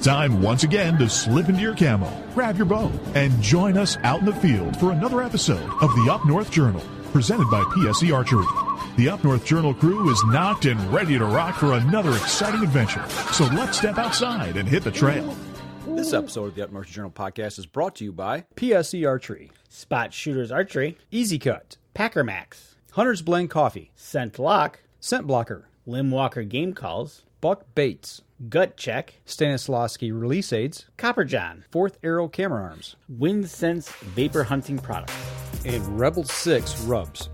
time once again to slip into your camo, grab your bow, and join us out in the field for another episode of the Up North Journal, presented by PSE Archery. The Up North Journal crew is knocked and ready to rock for another exciting adventure. So let's step outside and hit the trail. This episode of the Up North Journal podcast is brought to you by PSE Archery, Spot Shooters Archery, Easy Cut, Packer MAXX, Hunter's Blend Coffee, Scent-Lok, Scent Blocker, Lim Walker Game Calls, Buck Baits, Gut Check, Stanislawski Release Aids, Copper John, Fourth Arrow Camera Arms, Wind Sense Vapor Hunting Products, and Rebel 6 Rubs.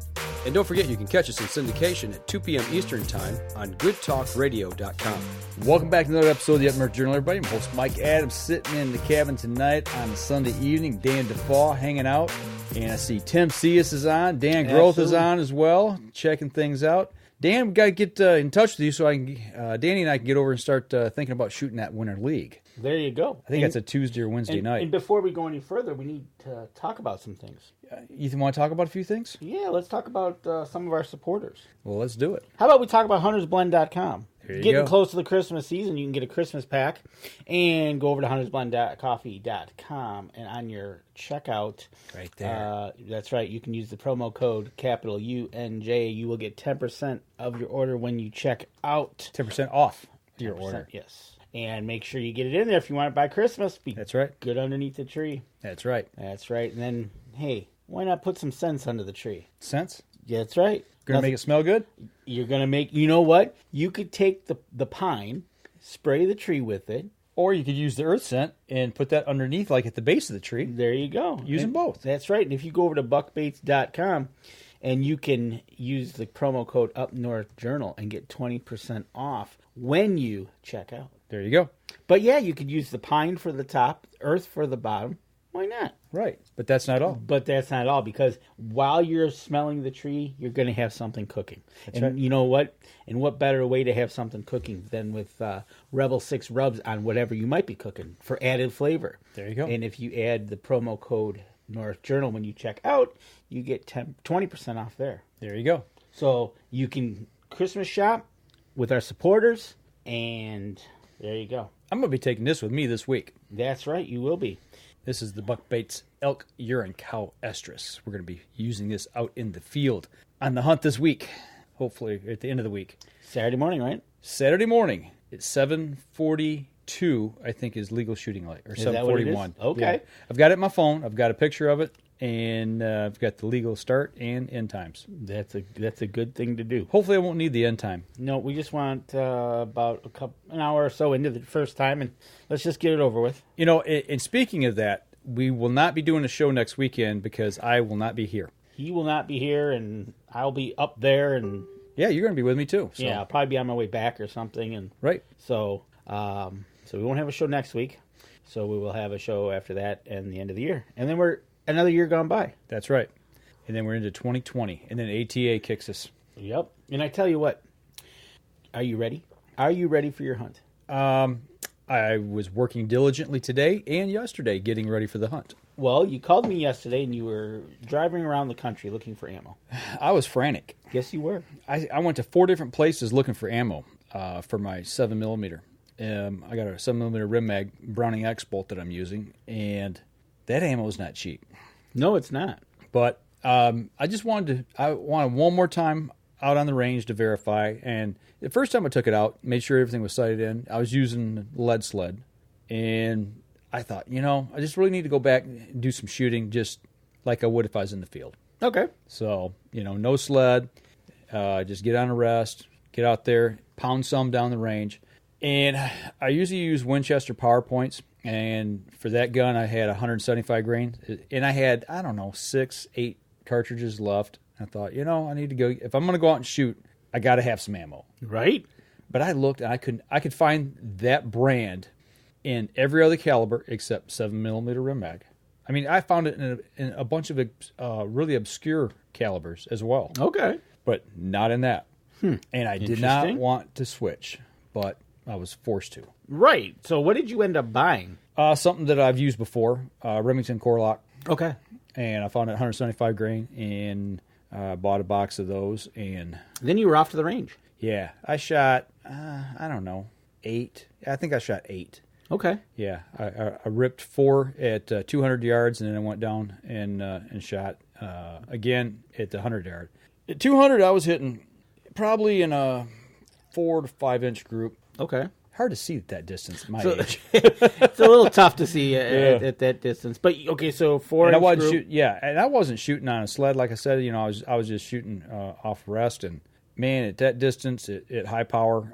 And don't forget, you can catch us in syndication at 2 p.m. Eastern Time on goodtalkradio.com. Welcome back to another episode of the Up North Journal, everybody. I'm host Mike Adams, sitting in the cabin tonight on Sunday evening. Dan DeFaw hanging out. And I see Tim Cius is on. Dan Groth is on as well, checking things out. Dan, we've got to get in touch with you so I can, Danny and I can get over and start thinking about shooting that Winter League. There you go. I think that's a Tuesday or Wednesday night. And before we go any further, we need to talk about some things. You want to talk about a few things? Yeah, let's talk about some of our supporters. Well, let's do it. How about we talk about huntersblend.com? There you Getting go. close to the Christmas season, you can get a Christmas pack and go over to huntersblend.coffee.com, and on your checkout, right there. That's right, you can use the promo code capital UNJ. You will get 10% of your order when you check out. 10% off your order. Yes. And make sure you get it in there if you want it by Christmas. That's right. Good underneath the tree. That's right. That's right. And then, hey, why not put some scents under the tree? Scents? Yeah, that's right. Gonna make it smell good? You're going to make, you know what? You could take the pine, spray the tree with it. Or you could use the earth scent and put that underneath, like at the base of the tree. There you go. Use them both. That's right. And if you go over to buckbaits.com, and you can use the promo code UpNorthJournal and get 20% off when you check out. There you go. But yeah, you could use the pine for the top, earth for the bottom. Why not? Right. But that's not all. But that's not all, because while you're smelling the tree, you're going to have something cooking. That's and right. You know what? And what better way to have something cooking than with Rebel 6 Rubs on whatever you might be cooking for added flavor. There you go. And if you add the promo code North Journal when you check out, you get 20% off there. There you go. So you can Christmas shop with our supporters, and there you go. I'm going to be taking this with me this week. That's right, you will be. This is the Buck Baits Elk Urine Cow Estrus. We're going to be using this out in the field on the hunt this week, hopefully at the end of the week. Saturday morning, right? Saturday morning at 7:42, I think, is legal shooting light, or 7:41. Okay. Yeah. I've got it in my phone. I've got a picture of it, and I've got the legal start and end times. That's a good thing to do. Hopefully I won't need the end time. No, we just want about an hour or so into the first time, and let's just get it over with. You know, and speaking of that, we will not be doing a show next weekend because I will not be here. He will not be here, and I'll be up there, and Yeah, you're going to be with me too. So. yeah, I'll probably be on my way back or something, and Right. so we won't have a show next week. So we will have a show after that and the end of the year, and then we're another year gone by. That's right. And then we're into 2020, and then ATA kicks us. Yep. And I tell you what, are you ready? Are you ready for your hunt? I was working diligently today and yesterday getting ready for the hunt. Well, you called me yesterday, and you were driving around the country looking for ammo. I was frantic. Yes, you were. I went to 4 different places looking for ammo for my 7mm. I got a 7mm Rim Mag Browning X bolt that I'm using, and that ammo is not cheap. No, it's not. But I wanted one more time out on the range to verify. And the first time I took it out, made sure everything was sighted in. I was using lead sled, and I thought, I just really need to go back and do some shooting just like I would if I was in the field. Okay. So, no sled, just get on a rest, get out there, pound some down the range. And I usually use Winchester PowerPoints, and for that gun I had 175 grain, and I had, 6, 8 cartridges left. I thought, I need to go, if I'm going to go out and shoot, I got to have some ammo. Right. But I looked, and I could find that brand in every other caliber except 7mm Rim Mag. I mean, I found it in a bunch of really obscure calibers as well. Okay. But not in that. And I did not Interesting. want to switch, but I was forced to. Right. So what did you end up buying? Something that I've used before, Remington Core Lock. Okay. And I found it 175 grain and bought a box of those. And Then you were off to the range. yeah, I shot, 8. I think I shot 8. Okay. Yeah, I ripped 4 at 200 yards, and then I went down and shot again at the 100-yard. At 200, I was hitting probably in a 4 to 5 inch group. Okay. Hard to see at that distance at my age. It's a little tough to see at that distance. But okay, so 4 And I inch wasn't group. and I wasn't shooting on a sled, like I said. I was just shooting off rest, and man, at that distance, at high power,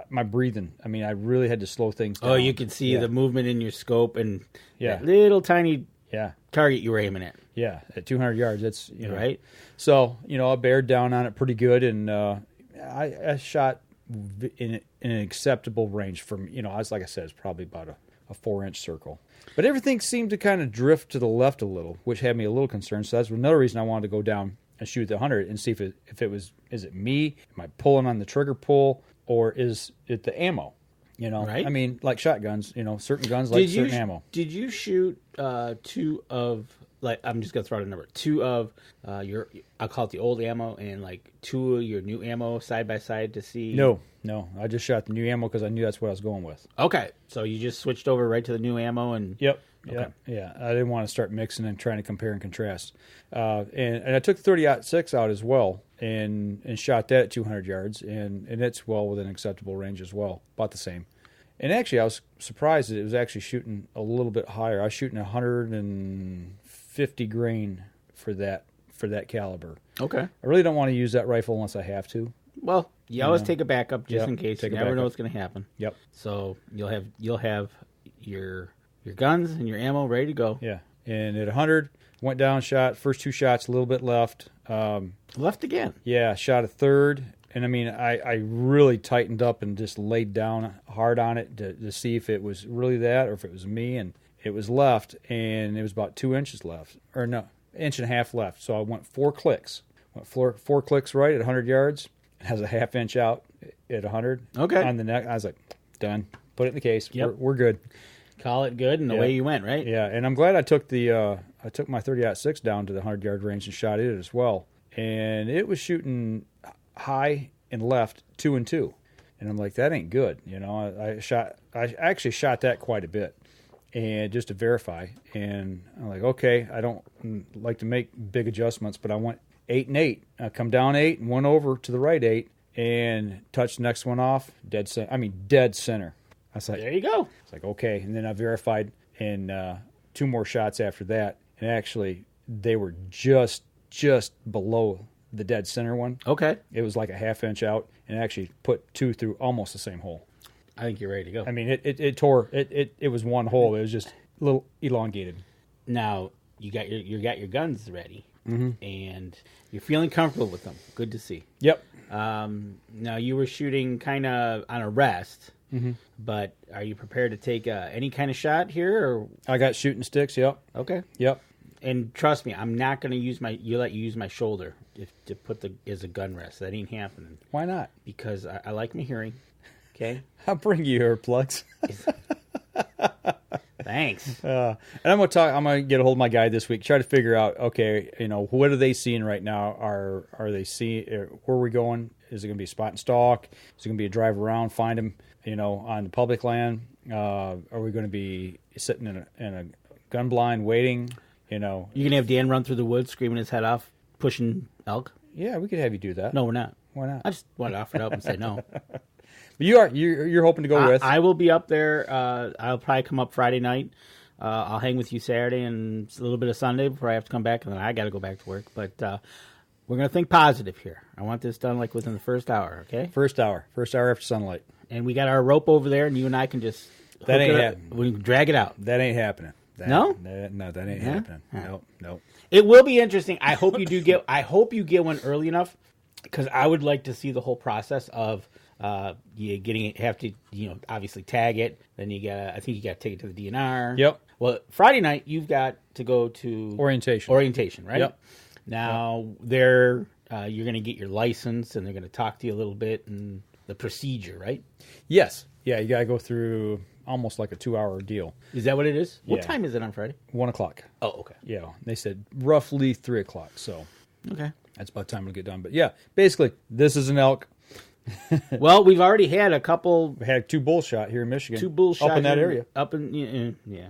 my breathing. I mean, I really had to slow things down. Oh, you could see the movement in your scope and Yeah. that little tiny Yeah, target you were aiming at. yeah. At 200 yards, that's Right. So I bared down on it pretty good, and I shot in an acceptable range from I was, like I said, it's probably about a 4-inch circle. But everything seemed to kind of drift to the left a little, which had me a little concerned. So that's another reason I wanted to go down and shoot the 100 and see if it me? Am I pulling on the trigger pull, or is it the ammo? Right. I mean, like shotguns, certain guns like certain ammo. Did you shoot 2 of, like, I'm just going to throw out a number, 2 of I'll call it the old ammo, and like 2 of your new ammo side by side to see? No. I just shot the new ammo because I knew that's what I was going with. Okay. So you just switched over right to the new ammo and... Yep. Okay. Yeah. I didn't want to start mixing and trying to compare and contrast. And I took 30-06 out as well and shot that at 200 yards, and it's well within acceptable range as well, about the same. And actually, I was surprised that it was actually shooting a little bit higher. I was shooting 150 grain for that caliber. Okay. I really don't want to use that rifle unless I have to. Well, you always take a backup just in case. You never know what's going to happen. Yep. So you'll have your guns and your ammo ready to go. Yeah. And at 100, went down, shot first 2 shots, a little bit left. Left again. Yeah, shot a third. And I mean, I really tightened up and just laid down hard on it to see if it was really that or if it was me. And it was left, and it was about 2 inches left. Or no, 1.5 inches left. So I went 4 clicks. Went 4 clicks right at 100 yards. It has a 1/2 inch out at 100. Okay. On the neck. I was like, done. Put it in the case. Yep. We're good. Call it good, and away you went, right? Yeah, and I'm glad I took my 30-06 down to the 100-yard range and shot it as well. And it was shooting high and left 2 and 2, and I'm like, that ain't good. I actually shot that quite a bit, and just to verify. And I'm like, okay, I don't like to make big adjustments, but I went 8 and 8. I come down 8 and went over to the right 8 and touched the next one off dead center. I was like, There you go. it's like, okay. And then I verified in 2 more shots after that. And actually, they were just below the dead center one. Okay. It was like a 1/2 inch out, and actually put 2 through almost the same hole. I think you're ready to go. I mean, it tore. It was one hole. It was just a little elongated. Now you got your guns ready, and you're feeling comfortable with them. Good to see. Yep. Now you were shooting kind of on a rest, but are you prepared to take any kind of shot here? Or I got shooting sticks. Yep. okay, Yep. and trust me, I'm not going to use let you use my shoulder to put as a gun rest. That ain't happening Why not? because I like my hearing. Okay, I'll bring you earplugs. thanks. And I'm gonna get a hold of my guy this week. Try to figure out, okay, what are they seeing right now? Are they seeing where are we going? Is it gonna be a spot and stalk? Is it gonna be a drive around, find them, on the public land? Are we gonna be sitting in a gun blind waiting? You gonna have Dan run through the woods screaming his head off, pushing elk? Yeah, we could have you do that. No, we're not. Why not? I just want to offer it up and say no. But you're hoping to go with? I will be up there. I'll probably come up Friday night. I'll hang with you Saturday and a little bit of Sunday before I have to come back, and then I got to go back to work. But we're going to think positive here. I want this done like within the first hour, okay? First hour after sunlight. And we got our rope over there, and you and I can just That ain't hook it up. happening. We can drag it out. That ain't happening. No? No, that ain't happening. Nope. It will be interesting. I hope you do get. I hope you get one early enough, because I would like to see the whole process of you getting it. Have to obviously tag it. Then I think you got to take it to the DNR. Yep. Well, Friday night you've got to go to Orientation, right? Yep. Now you're going to get your license, and they're going to talk to you a little bit and the procedure, right? Yes. Yeah, you got to go through almost like a 2-hour deal. Is that what it is? What Yeah. time is it on Friday? 1:00. Oh, okay. Yeah, they said roughly 3:00. So Okay. that's about time to get done. But yeah, basically, this is an elk. Well, we've already had a couple. We had 2 bull shot here in Michigan. 2 bull shot up in that area. Up in yeah.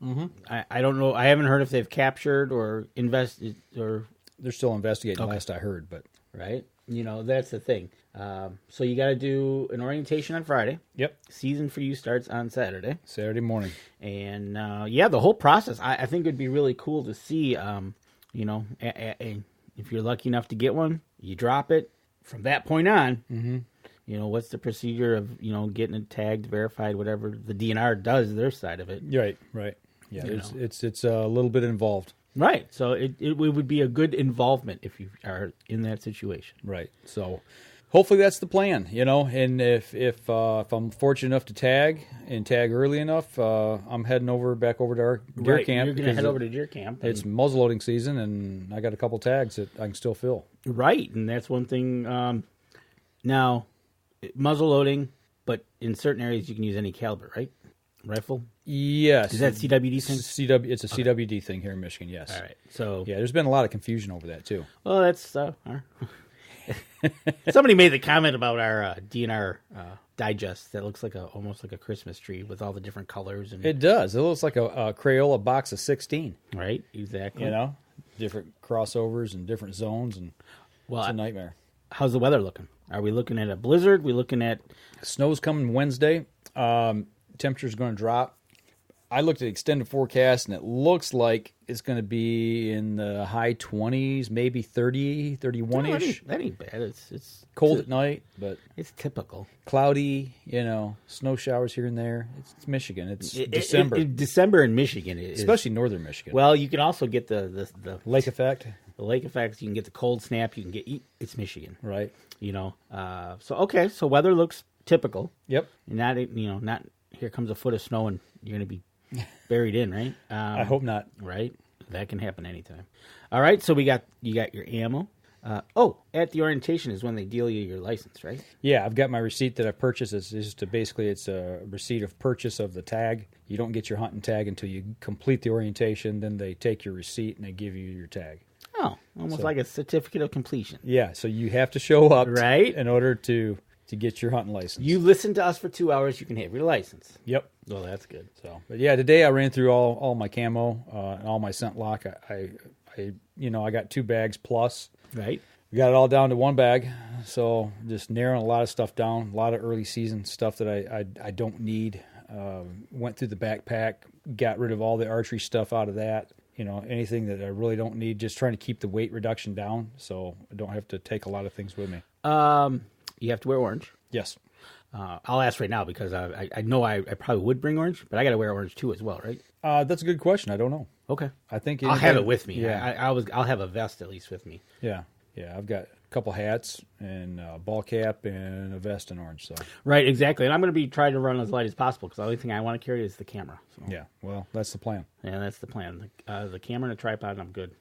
Mm-hmm. I don't know. I haven't heard if they've captured or invested or. They're still investigating. Okay. Last I heard, but right. That's the thing. So you got to do an orientation on Friday. Yep. Season for you starts on Saturday. Saturday morning. And the whole process. I think it'd be really cool to see. If you're lucky enough to get one, you drop it. From that point on, what's the procedure of getting it tagged, verified, whatever the DNR does their side of it. Right. Yeah, it's a little bit involved. Right. So it would be a good involvement if you are in that situation. Right. So hopefully that's the plan, and if I'm fortunate enough to tag early enough, I'm heading back over to our deer camp. You're going to head over to deer camp. It's muzzleloading season, and I got a couple tags that I can still fill. Right. And that's one thing. Now, muzzleloading, but in certain areas you can use any caliber, right? Rifle? Yes. Is that CWD thing? It's a CWD thing here in Michigan, yes. All right. So yeah, there's been a lot of confusion over that, too. Well, that's... Somebody made the comment about our DNR digest that looks like almost like a Christmas tree with all the different colors. And it does. It looks like a Crayola box of 16. Right, exactly. Different crossovers and different zones, and it's a nightmare. How's the weather looking? Are we looking at a blizzard? We looking at... Snow's coming Wednesday. Temperature's going to drop. I looked at extended forecast, and it looks like it's going to be in the high 20s, maybe 30, 31-ish. That ain't bad. It's cold at night, but it's typical. Cloudy, snow showers here and there. It's Michigan. It's December. December in Michigan, especially northern Michigan. Well, you can also get the lake effect. The lake effects. You can get the cold snap. You can get it's Michigan, right? So weather looks typical. Yep. Not here comes a foot of snow and you're going to be buried in, right? I hope not. Right? That can happen anytime. All right, so you got your ammo. At the orientation is when they deal you your license, right? Yeah, I've got my receipt that I purchased. It's a receipt of purchase of the tag. You don't get your hunting tag until you complete the orientation. Then they take your receipt and they give you your tag. Oh, almost like a certificate of completion. Yeah, so you have to show up right in order to get your hunting license. You listen to us for 2 hours, you can have your license. Yep. Well, that's good. So, but yeah, today I ran through all my camo and all my Scent-Lok. I got 2 bags plus. Right. We got it all down to 1 bag. So just narrowing a lot of stuff down, a lot of early season stuff that I don't need. Went through the backpack, got rid of all the archery stuff out of that. Anything that I really don't need, just trying to keep the weight reduction down so I don't have to take a lot of things with me. You have to wear orange. Yes. I'll ask right now because I know I probably would bring orange, but I got to wear orange too as well, right? That's a good question. I don't know. Okay. I think I'll have it with me. Yeah. I'll have a vest at least with me. Yeah. Yeah. I've got a couple hats and a ball cap and a vest in orange. So. Right. Exactly. And I'm going to be trying to run as light as possible because the only thing I want to carry is the camera. So. Yeah. Well, that's the plan. Yeah, that's the plan. The camera and a tripod, and I'm good.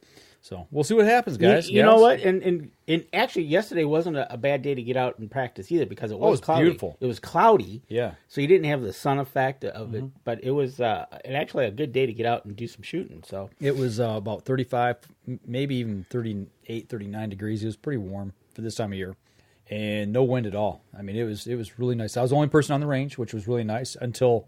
So we'll see what happens, guys. You know what? And actually, yesterday wasn't a bad day to get out and practice either because it was cloudy. Beautiful. It was cloudy. Yeah. So you didn't have the sun effect of it, but it was actually a good day to get out and do some shooting. So it was about 35, maybe even 38, 39 degrees. It was pretty warm for this time of year, and no wind at all. I mean, it was really nice. I was the only person on the range, which was really nice until,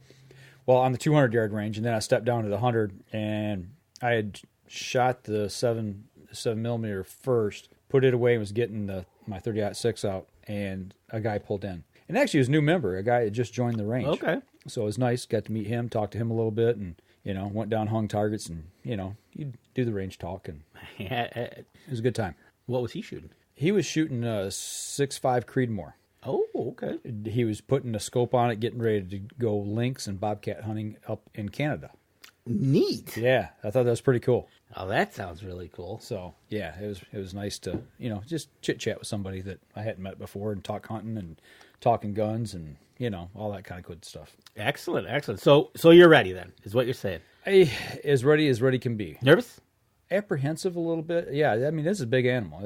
on the 200-yard range, and then I stepped down to the 100, and I had shot the 7mm first, put it away, and was getting my 30-06 out, and a guy pulled in. And actually, he was a new member. A guy had just joined the range. Okay. So it was nice. Got to meet him, talk to him a little bit, and went down, hung targets, and you do the range talk, and it was a good time. What was he shooting? He was shooting a 6.5 Creedmoor. Oh, okay. He was putting a scope on it, getting ready to go lynx and bobcat hunting up in Canada. Neat. Yeah, I thought that was pretty cool. Oh, that sounds really cool. So yeah, it was nice to just chit chat with somebody that I hadn't met before and talk hunting and talking guns and all that kind of good stuff. Excellent. So you're ready then, is what you're saying? As ready can be. Nervous? Apprehensive a little bit. Yeah, I mean, this is a big animal.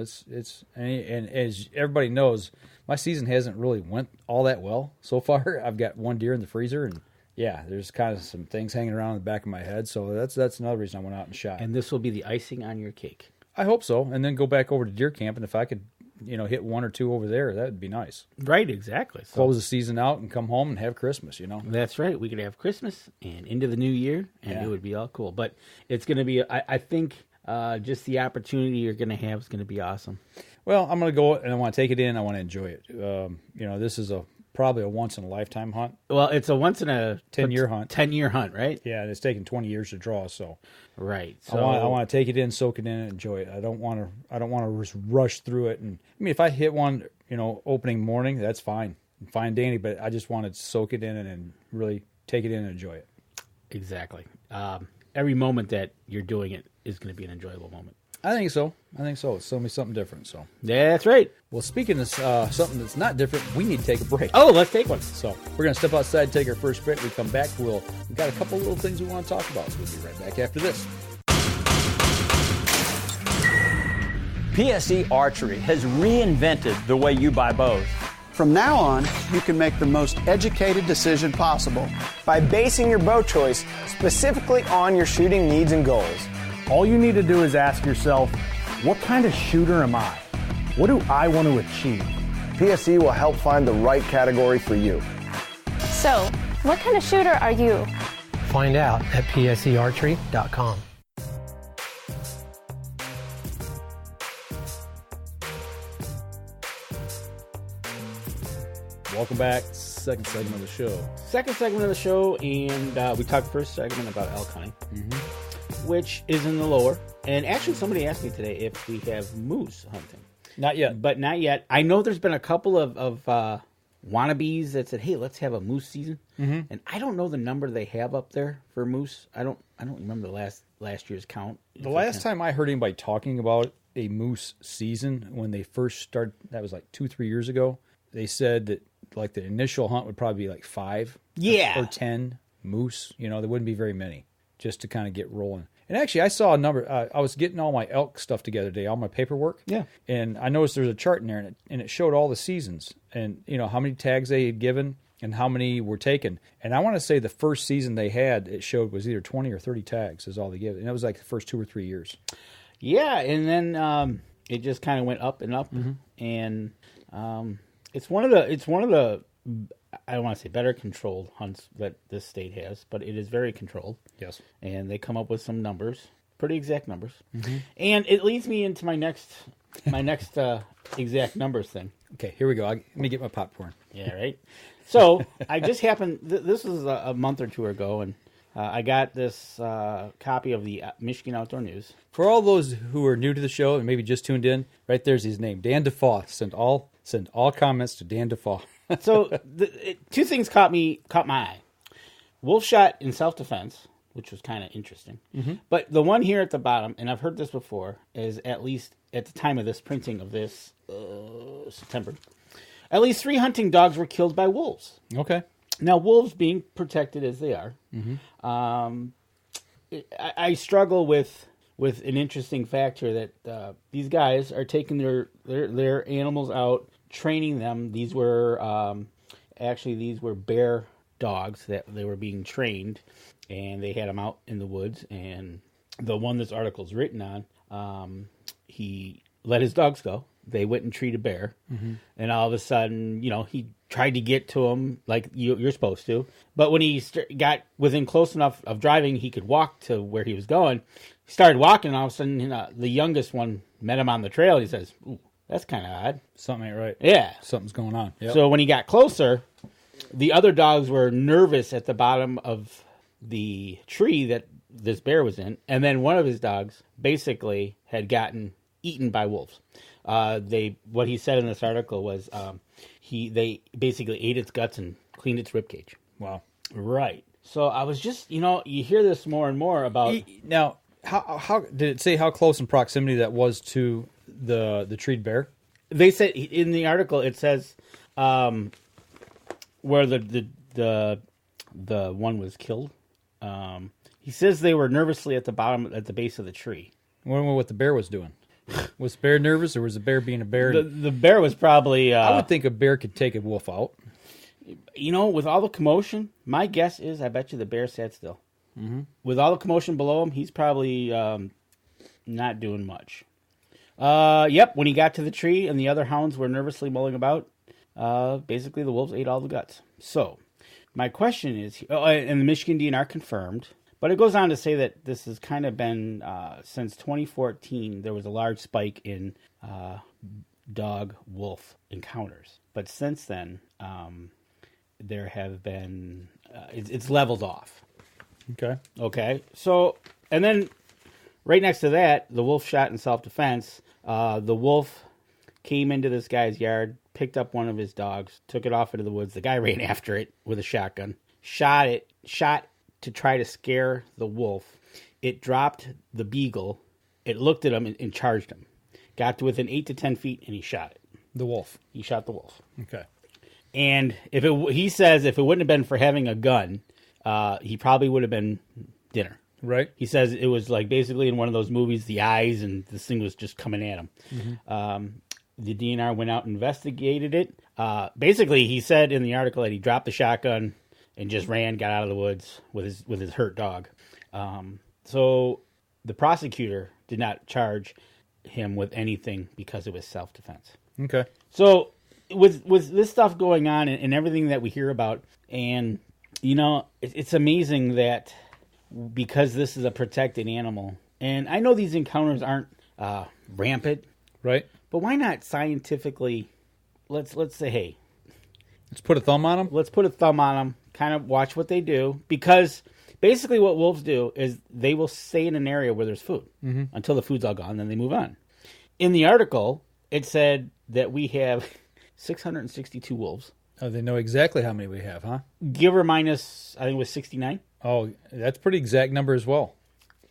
And as everybody knows, my season hasn't really went all that well so far. I've got 1 deer in the freezer, and yeah, there's kind of some things hanging around in the back of my head. So that's another reason I went out and shot. And this will be the icing on your cake. I hope so. And then go back over to deer camp, and if I could hit one or two over there. That would be nice. Right, exactly. So, Close the season out and come home and have Christmas, That's right. We could have Christmas and into the new year, and it would be all cool. But it's going to be, I think, just the opportunity you're going to have is going to be awesome. Well, I'm going to go and I want to take it in. I want to enjoy it. This is probably a once-in-a-lifetime hunt. Well, it's a once in a 10-year hunt. 10-year hunt, right? Yeah, and it's taken 20 years to draw, so right. So I want to take it in, soak it in, and enjoy it. I don't want to just rush through it. And I mean, if I hit one, opening morning, that's fine, dandy. But I just want to soak it in and really take it in and enjoy it. Exactly. Every moment that you're doing it is going to be an enjoyable moment. I think so. It's going to be something different. So that's right. Well, speaking of something that's not different, we need to take a break. Oh, let's take one. So we're going to step outside, take our first break. We come back. We've got a couple little things we want to talk about. So we'll be right back after this. PSE Archery has reinvented the way you buy bows. From now on, you can make the most educated decision possible by basing your bow choice specifically on your shooting needs and goals. All you need to do is ask yourself, what kind of shooter am I? What do I want to achieve? PSE will help find the right category for you. So, what kind of shooter are you? Find out at psearchery.com. Welcome back. Second segment of the show. And we talked first segment about elk hunting, which is in the lower. And actually, somebody asked me today if we have moose hunting. Not yet. I know there's been a couple of wannabes that said, "Hey, let's have a moose season." And I don't know the number they have up there for moose. I don't remember the last year's count. The last time I heard anybody talking about a moose season when they first started, that was like 2-3 years ago. They said that like the initial hunt would probably be like 5 or 10 moose. There wouldn't be very many just to kind of get rolling. And actually, I saw a number. I was getting all my elk stuff together today, all my paperwork. Yeah. And I noticed there's a chart in there, and it showed all the seasons and, how many tags they had given and how many were taken. And I want to say the first season they had, it showed was either 20 or 30 tags is all they gave. And that was like the first 2 or 3 years. Yeah. And then it just kind of went up and up. And it's one of the I don't want to say better controlled hunts that this state has, but it is very controlled. Yes. And they come up with some numbers, pretty exact numbers. And it leads me into my next exact numbers thing. Okay, here we go. Let me get my popcorn. Yeah, right. So I just happened, this was a month or two ago, and I got this copy of the Michigan Outdoor News. For all those who are new to the show and maybe just tuned in, right there's his name, Dan DeFaw. Send all comments to Dan DeFaw. So two things caught my eye. Wolf shot in self-defense, which was kind of interesting. But the one here at the bottom, and I've heard this before, is at least at the time of this printing of this September, at least 3 hunting dogs were killed by wolves. Okay. Now, wolves being protected as they are, I struggle with an interesting fact here that these guys are taking their animals out, training them. These were bear dogs that they were being trained, and they had them out in the woods. And the one this article's written on, he let his dogs go. They went and treated a bear, and all of a sudden, he tried to get to him like you're supposed to. But when he got within close enough of driving, he could walk to where he was going. He started walking, and all of a sudden, the youngest one met him on the trail. And he says, "Ooh, that's kind of odd. Something ain't right." Yeah. Something's going on. Yep. So when he got closer, the other dogs were nervous at the bottom of the tree that this bear was in. And then one of his dogs basically had gotten eaten by wolves. What he said in this article was they basically ate its guts and cleaned its ribcage. Wow. Right. So I was just, you hear this more and more about... Now, how did it say how close in proximity that was to the treed bear? They said in the article it says where the one was killed. He says they were nervously at the base of the tree. I wonder what the bear was doing. Was the bear nervous, or was the bear being a bear? The bear was probably... I would think a bear could take a wolf out. With all the commotion, my guess is I bet you the bear sat still. With all the commotion below him, he's probably not doing much. Yep. When he got to the tree and the other hounds were nervously mulling about, basically the wolves ate all the guts. So my question is, and the Michigan DNR confirmed, but it goes on to say that this has kind of been, since 2014, there was a large spike in dog-wolf encounters. But since then, there have been, it's leveled off. Okay. So, and then right next to that, the wolf shot in self-defense. The wolf came into this guy's yard, picked up one of his dogs, took it off into the woods. The guy ran after it with a shotgun, shot to try to scare the wolf. It dropped the beagle. It looked at him and charged him. Got to within 8 to 10 feet, and he shot it. The wolf. He shot the wolf. Okay. And he says if it wouldn't have been for having a gun, he probably would have been dinner. Right. He says it was like basically in one of those movies, the eyes, and this thing was just coming at him. Mm-hmm. The DNR went out and investigated it. Basically, he said in the article that he dropped the shotgun and just ran, got out of the woods with his hurt dog. So the prosecutor did not charge him with anything because it was self-defense. Okay. So with this stuff going on and everything that we hear about, and it's amazing that because this is a protected animal, and I know these encounters aren't rampant, right? But why not scientifically? Let's say, hey, let's put a thumb on them. Let's put a thumb on them. Kind of watch what they do, because basically what wolves do is they will stay in an area where there's food until the food's all gone, then they move on. In the article, it said that we have 662 wolves. Oh, they know exactly how many we have, huh? Give or minus, I think it was 69. Oh, that's a pretty exact number as well.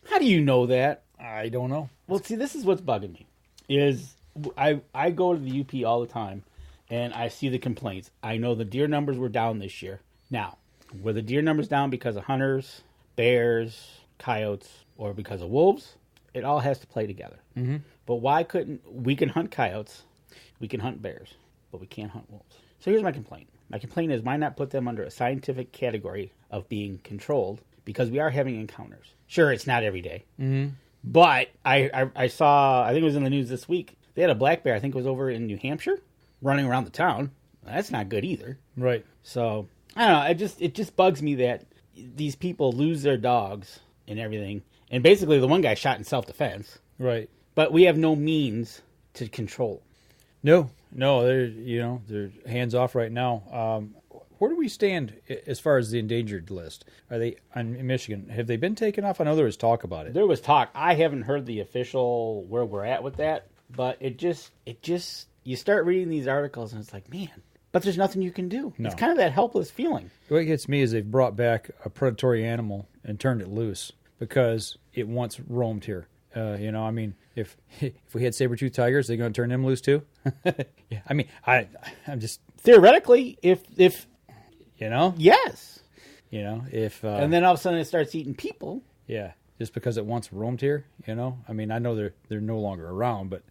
How do you know that? I don't know. Well, see, this is what's bugging me. Is I go to the UP all the time, and I see the complaints. I know the deer numbers were down this year. Now, were the deer numbers down because of hunters, bears, coyotes, or because of wolves? It all has to play together. Mm-hmm. But why couldn't we can hunt coyotes, we can hunt bears, but we can't hunt wolves? So here's my complaint. My complaint is why not put them under a scientific category of being controlled, because we are having encounters. Sure, it's not every day. Mm-hmm. But I saw, I think it was in the news this week, they had a black bear, I think it was over in New Hampshire, running around the town. That's not good either. Right. So, I don't know, it just bugs me that these people lose their dogs and everything. And basically the one guy shot in self-defense. Right. But we have no means to control. No, they're hands off right now. Where do we stand as far as the endangered list? Are they in Michigan? Have they been taken off? I know there was talk about it. There was talk. I haven't heard the official where we're at with that, but it just you start reading these articles and it's like, man, but there's nothing you can do. No. It's kind of that helpless feeling. What gets me is they've brought back a predatory animal and turned it loose because it once roamed here. I mean, if we had saber-toothed tigers, are they going to turn them loose too? Yeah, I mean, I'm just theoretically, if yes, if and then all of a sudden it starts eating people. Yeah, just because it once roamed here, I mean, I know they're no longer around, but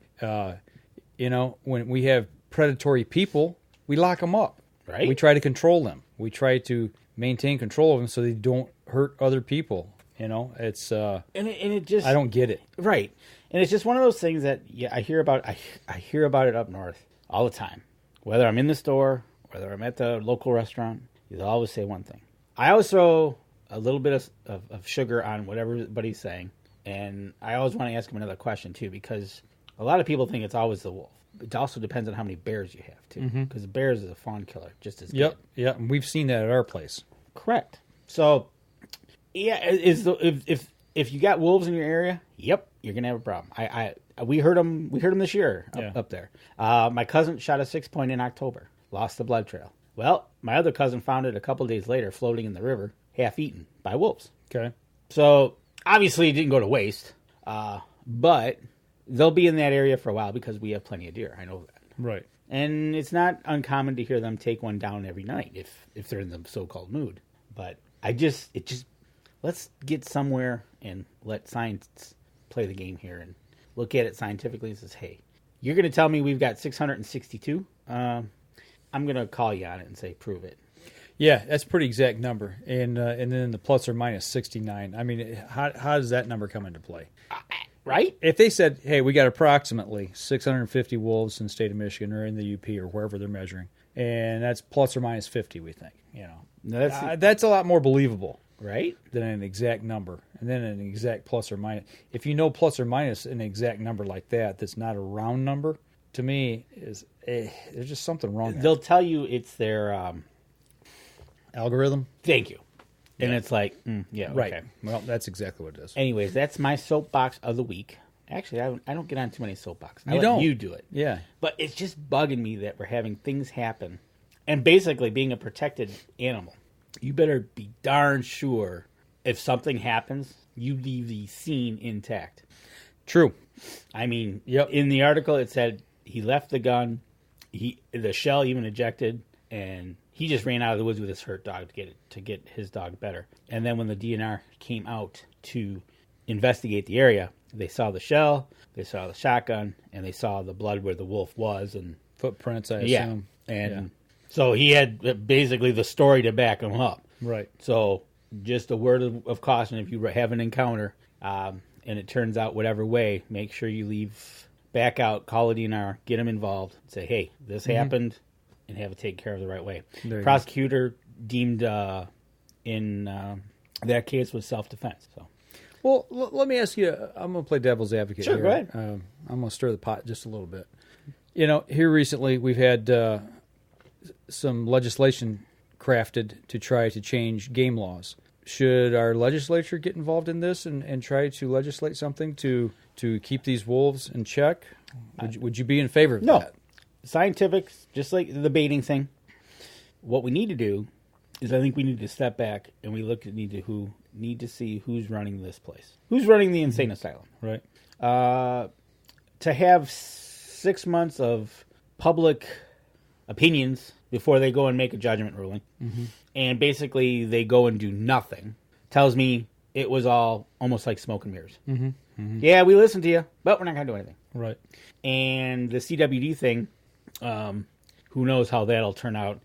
when we have predatory people, we lock them up. Right. We try to control them. We try to maintain control of them so they don't hurt other people. It's and it just, I don't get it. Right. And it's just one of those things that I hear about. I hear about it up north all the time. Whether I'm in the store, whether I'm at the local restaurant, they'll always say one thing. I always throw a little bit of sugar on whatever everybody's saying, and I always want to ask them another question too, because a lot of people think it's always the wolf. It also depends on how many bears you have too, because bears is a fawn killer just as good. Yep, and we've seen that at our place. Correct. So. Yeah, if you got wolves in your area, yep, you're gonna have a problem. We heard them this year up there. My cousin shot a 6-point in October, lost the blood trail. Well, my other cousin found it a couple days later, floating in the river, half eaten by wolves. Okay, so obviously it didn't go to waste, but they'll be in that area for a while because we have plenty of deer. I know that. Right, and it's not uncommon to hear them take one down every night if they're in the so-called mood. But let's get somewhere and let science play the game here and look at it scientifically and says, hey, you're going to tell me we've got 662? I'm going to call you on it and say, prove it. Yeah, that's a pretty exact number. And then the plus or minus 69. I mean, how does that number come into play? Right? If they said, hey, we got approximately 650 wolves in the state of Michigan or in the UP or wherever they're measuring, and that's plus or minus 50, we think, that's a lot more believable, right, than an exact number. And then an exact plus or minus. If you know plus or minus an exact number like that, that's not a round number, to me, there's just something wrong there. They'll tell you it's their algorithm. Thank you. And it's like, right. Okay. Well, that's exactly what it is. Anyways, that's my soapbox of the week. Actually, I don't get on too many soapboxes. You do it. Yeah. But it's just bugging me that we're having things happen. And basically, being a protected animal, you better be darn sure if something happens, you leave the scene intact. True. I mean, in the article, it said he left the gun, the shell even ejected, and he just ran out of the woods with his hurt dog to get his dog better. And then when the DNR came out to investigate the area, they saw the shell, they saw the shotgun, and they saw the blood where the wolf was and footprints, I assume. And so he had basically the story to back him up. Right. So just a word of caution: if you have an encounter and it turns out whatever way, make sure you leave, back out, call a DNR, get them involved, say, hey, this happened, and have it taken care of the right way. Prosecutor deemed in that case was self-defense. So, well, let me ask you. I'm going to play devil's advocate here. Sure, go ahead. I'm going to stir the pot just a little bit. Here recently we've had some legislation crafted to try to change game laws. Should our legislature get involved in this and try to legislate something to keep these wolves in check? Would you be in favor of that? Scientific, just like the baiting thing. What we need to do is, I think we need to step back and we need to see who's running this place, who's running the insane asylum. Right. To have 6 months of public opinions before they go and make a judgment ruling, and basically they go and do nothing, tells me it was all almost like smoke and mirrors. Yeah, we listened to you, but we're not going to do anything. Right. And the CWD thing, who knows how that'll turn out.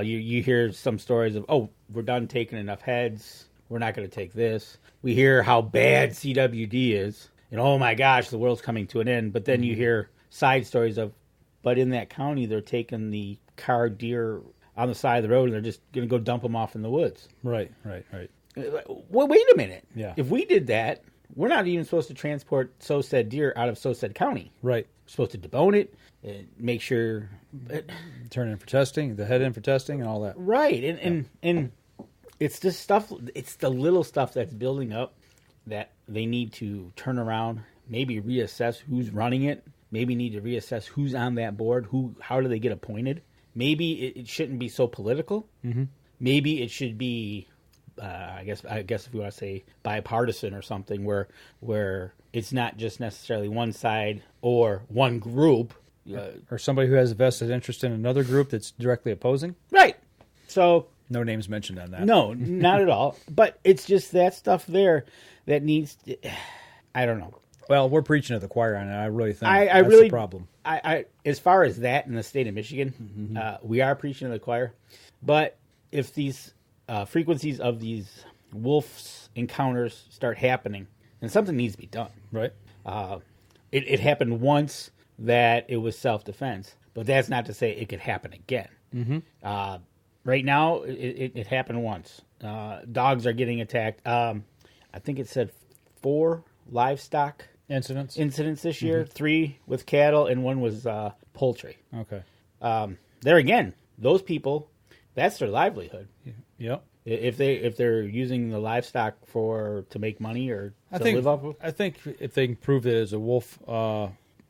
You hear some stories of, we're done taking enough heads, we're not going to take this. We hear how bad CWD is, and oh my gosh, the world's coming to an end. But then you hear side stories of, but in that county, they're taking the car deer on the side of the road and they're just going to go dump them off in the woods. Right. Well, wait a minute. Yeah. If we did that, we're not even supposed to transport so-said deer out of so-said county. Right. We're supposed to debone it, make sure... Turn in for testing, the head in for testing, and all that. Right. And it's this stuff, it's the little stuff that's building up that they need to turn around, maybe reassess who's running it, maybe need to reassess who's on that board, how do they get appointed. Maybe it shouldn't be so political. Maybe it should be... I guess if we want to say bipartisan or something, where it's not just necessarily one side or one group, or somebody who has a vested interest in another group that's directly opposing. Right. So no names mentioned on that. No, not at all. But it's just that stuff there that needs. I don't know. Well, we're preaching to the choir on it. I really think that's really the problem. I as far as that in the state of Michigan, we are preaching to the choir. But if these frequencies of these wolf encounters start happening, and something needs to be done. Right. It happened once that it was self-defense, but that's not to say it could happen again. Right now, it happened once. Dogs are getting attacked. I think it said 4 livestock incidents this year, 3 with cattle, and 1 was poultry. Okay. There again, those people, that's their livelihood. Yep. If they're using the livestock to make money or live off of. I think if they can prove that there's a wolf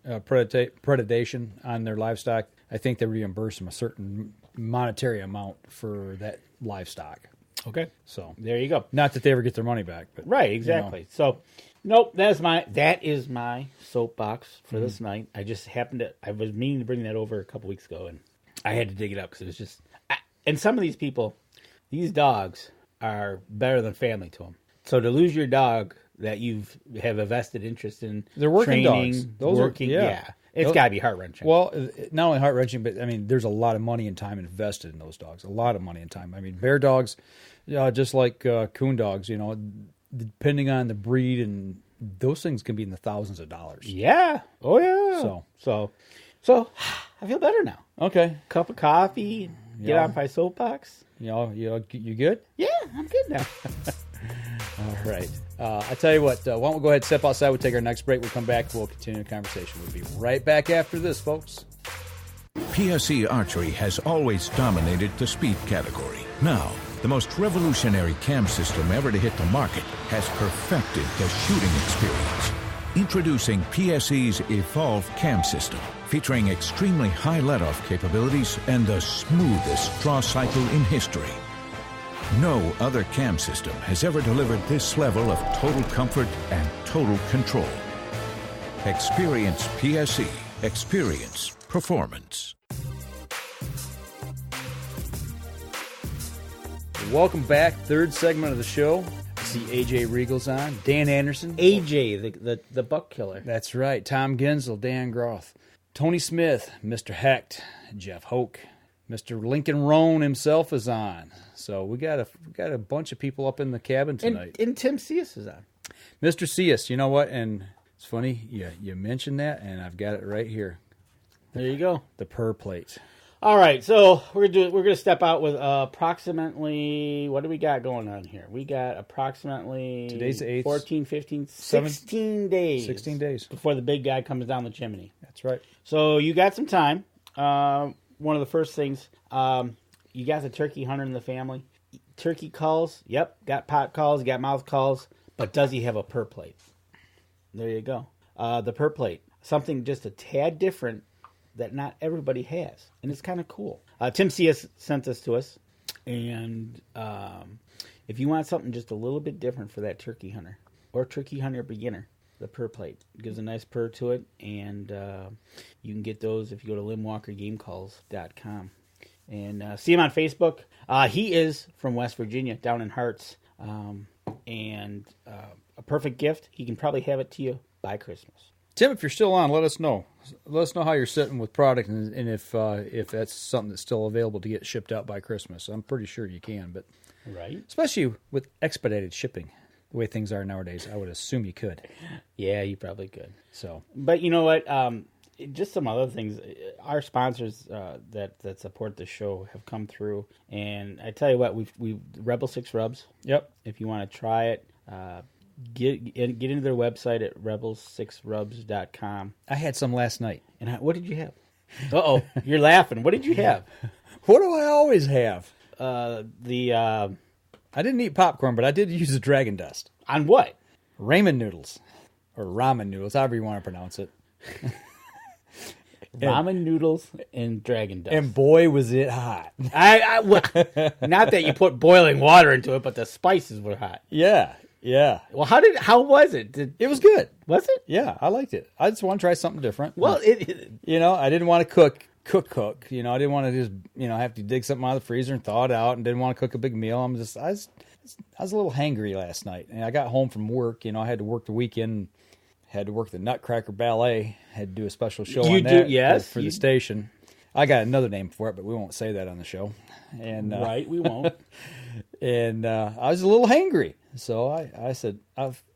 predation on their livestock, I think they reimburse them a certain monetary amount for that livestock. Okay. So there you go. Not that they ever get their money back, but right, exactly. So nope, that is my soapbox for this night. I just I was meaning to bring that over a couple weeks ago, and I had to dig it up because it was just. And some of these people, these dogs are better than family to them. So to lose your dog that you have a vested interest in, they're working training, dogs. Those working, it's got to be heart-wrenching. Well, not only heart-wrenching, but I mean, there's a lot of money and time invested in those dogs. A lot of money and time. I mean, bear dogs, just like coon dogs, depending on the breed and those things can be in the thousands of dollars. Yeah. Oh yeah. So I feel better now. Okay. Cup of coffee. Get on my soapbox. You good? Yeah, I'm good now. All right. I tell you what, why don't we go ahead and step outside? We'll take our next break. We'll come back. We'll continue the conversation. We'll be right back after this, folks. PSE Archery has always dominated the speed category. Now, the most revolutionary cam system ever to hit the market has perfected the shooting experience. Introducing PSE's Evolve Cam System, featuring extremely high let-off capabilities and the smoothest draw cycle in history. No other cam system has ever delivered this level of total comfort and total control. Experience PSE. Experience performance. Welcome back. Third segment of the show. I see AJ Regal's on. Dan Anderson. AJ, the buck killer. That's right. Tom Gensel, Dan Groth. Tony Smith, Mr. Hecht, Jeff Hoke. Mr. Lincoln Roan himself is on. So we got a bunch of people up in the cabin tonight. And Tim Cius is on. Mr. Cius, you know what? And it's funny, you mentioned that, and I've got it right here. There you go. The Purr plate. All right, so we're gonna step out with approximately, what do we got going on here? We got approximately today's the 8th, 14, 15, 16 days. 16 days before the big guy comes down the chimney. That's right. So you got some time. One of the first things, you got the turkey hunter in the family. Turkey calls, yep, got pot calls, got mouth calls, but does he have a Purr plate? There you go. The Purr plate, something just a tad different that not everybody has, and it's kind of cool. Tim Cius sent this to us, and if you want something just a little bit different for that turkey hunter or turkey hunter beginner, the Purr plate gives a nice purr to it, and you can get those if you go to limwalkergamecalls.com and see him on Facebook. He is from West Virginia, down in Harts, and a perfect gift. He can probably have it to you by Christmas. Tim, if you're still on, let us know. Let us know how you're sitting with product, and if that's something that's still available to get shipped out by Christmas. I'm pretty sure you can, but right, especially with expedited shipping, the way things are nowadays, I would assume you could. Yeah, you probably could. So, but you know what? Just some other things. Our sponsors that support the show have come through, and I tell you what, we Rebel 6 Rubs. Yep. If you want to try it. Get into their website at rebel6rubs.com. I had some last night. And what did you have? Uh-oh, you're laughing. What did you have? What do I always have? I didn't eat popcorn, but I did use the Dragon Dust. On what? Ramen noodles. Or ramen noodles, however you want to pronounce it. Ramen noodles and Dragon Dust. And boy, was it hot. Not that you put boiling water into it, but the spices were hot. Yeah. Well, how was it? It was good. Was it? Yeah, I liked it. I just want to try something different. Well, I didn't want to cook. I didn't want to just, have to dig something out of the freezer and thaw it out, and didn't want to cook a big meal. I was a little hangry last night, and I got home from work. I had to work the weekend, had to work the Nutcracker Ballet, had to do a special show on that for the station. I got another name for it, but we won't say that on the show. And right, we won't. And I was a little hangry. So I said,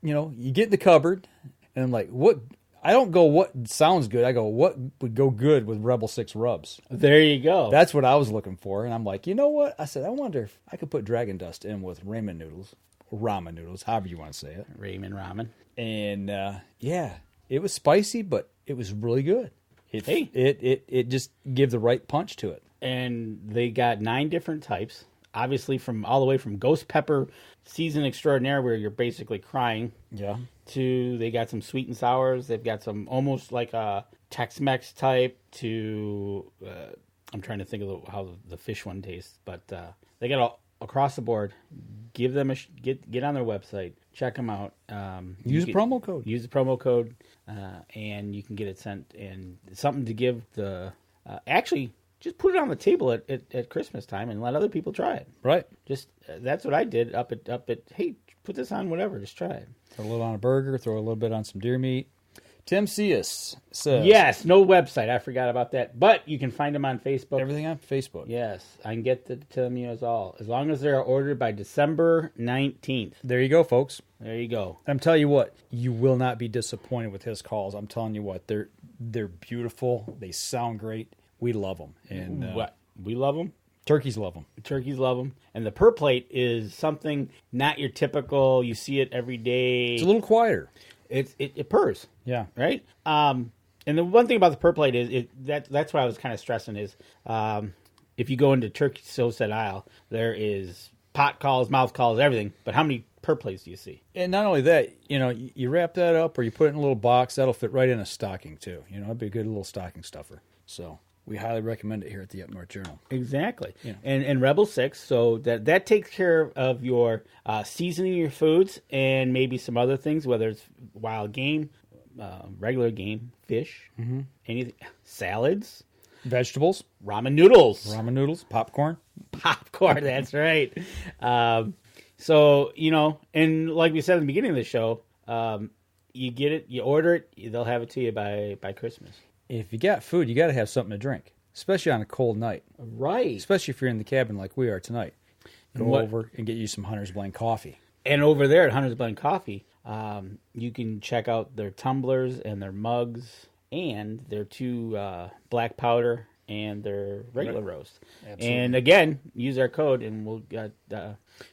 you get in the cupboard, and I'm like, what? I don't go, what sounds good. I go, what would go good with Rebel 6 Rubs? There you go. That's what I was looking for. And I'm like, you know what? I said, I wonder if I could put Dragon Dust in with ramen noodles, or ramen noodles, however you want to say it. Ramen. And it was spicy, but it was really good. It just gave the right punch to it. And they got 9 different types. Obviously, from all the way from Ghost Pepper Season Extraordinaire, where you're basically crying, to they got some sweet and sours. They've got some almost like a Tex-Mex type to I'm trying to think of how the fish one tastes, but they got all across the board. Give them get on their website, check them out. Use the promo code. Use the promo code, and you can get it sent. And something to give the actually. Just put it on the table at Christmas time and let other people try it. Right. Just that's what I did up at hey, put this on whatever, just try it. Throw a little on a burger, throw a little bit on some deer meat. Tim Cius says, Yes, no website. I forgot about that. But you can find them on Facebook. everything on Facebook. Yes, I can get to them you as long as they're ordered by December 19th. There you go, folks. There you go. I'm telling you what, you will not be disappointed with his calls. I'm telling you what, they're beautiful. They sound great. We love them. And What? We love them? turkeys love them. Turkeys love them. And the Purr plate is something not your typical, you see it every day. It's a little quieter. It purrs. Yeah. Right? And the one thing about the Purr plate is that's what I was kind of stressing is if you go into turkey so said aisle, there is pot calls, mouth calls, everything. But how many Purr plates do you see? And not only that, you wrap that up or you put it in a little box, that'll fit right in a stocking too. It'd be a good little stocking stuffer. So we highly recommend it here at the Up North Journal. Exactly. Yeah. And Rebel 6, so that takes care of your seasoning your foods and maybe some other things, whether it's wild game, regular game, fish, anything, salads, Vegetables, ramen noodles, popcorn. popcorn. That's right. So, and like we said at the beginning of the show, you get it, you order it, they'll have it to you by Christmas. If you got food, you got to have something to drink, especially on a cold night. Right. Especially if you're in the cabin like we are tonight. Go over and get you some Hunter's Blend coffee. And over there at Hunter's Blend Coffee, you can check out their tumblers and their mugs and their 2 black powder and their regular roast. Absolutely. And again, use our code and we'll get.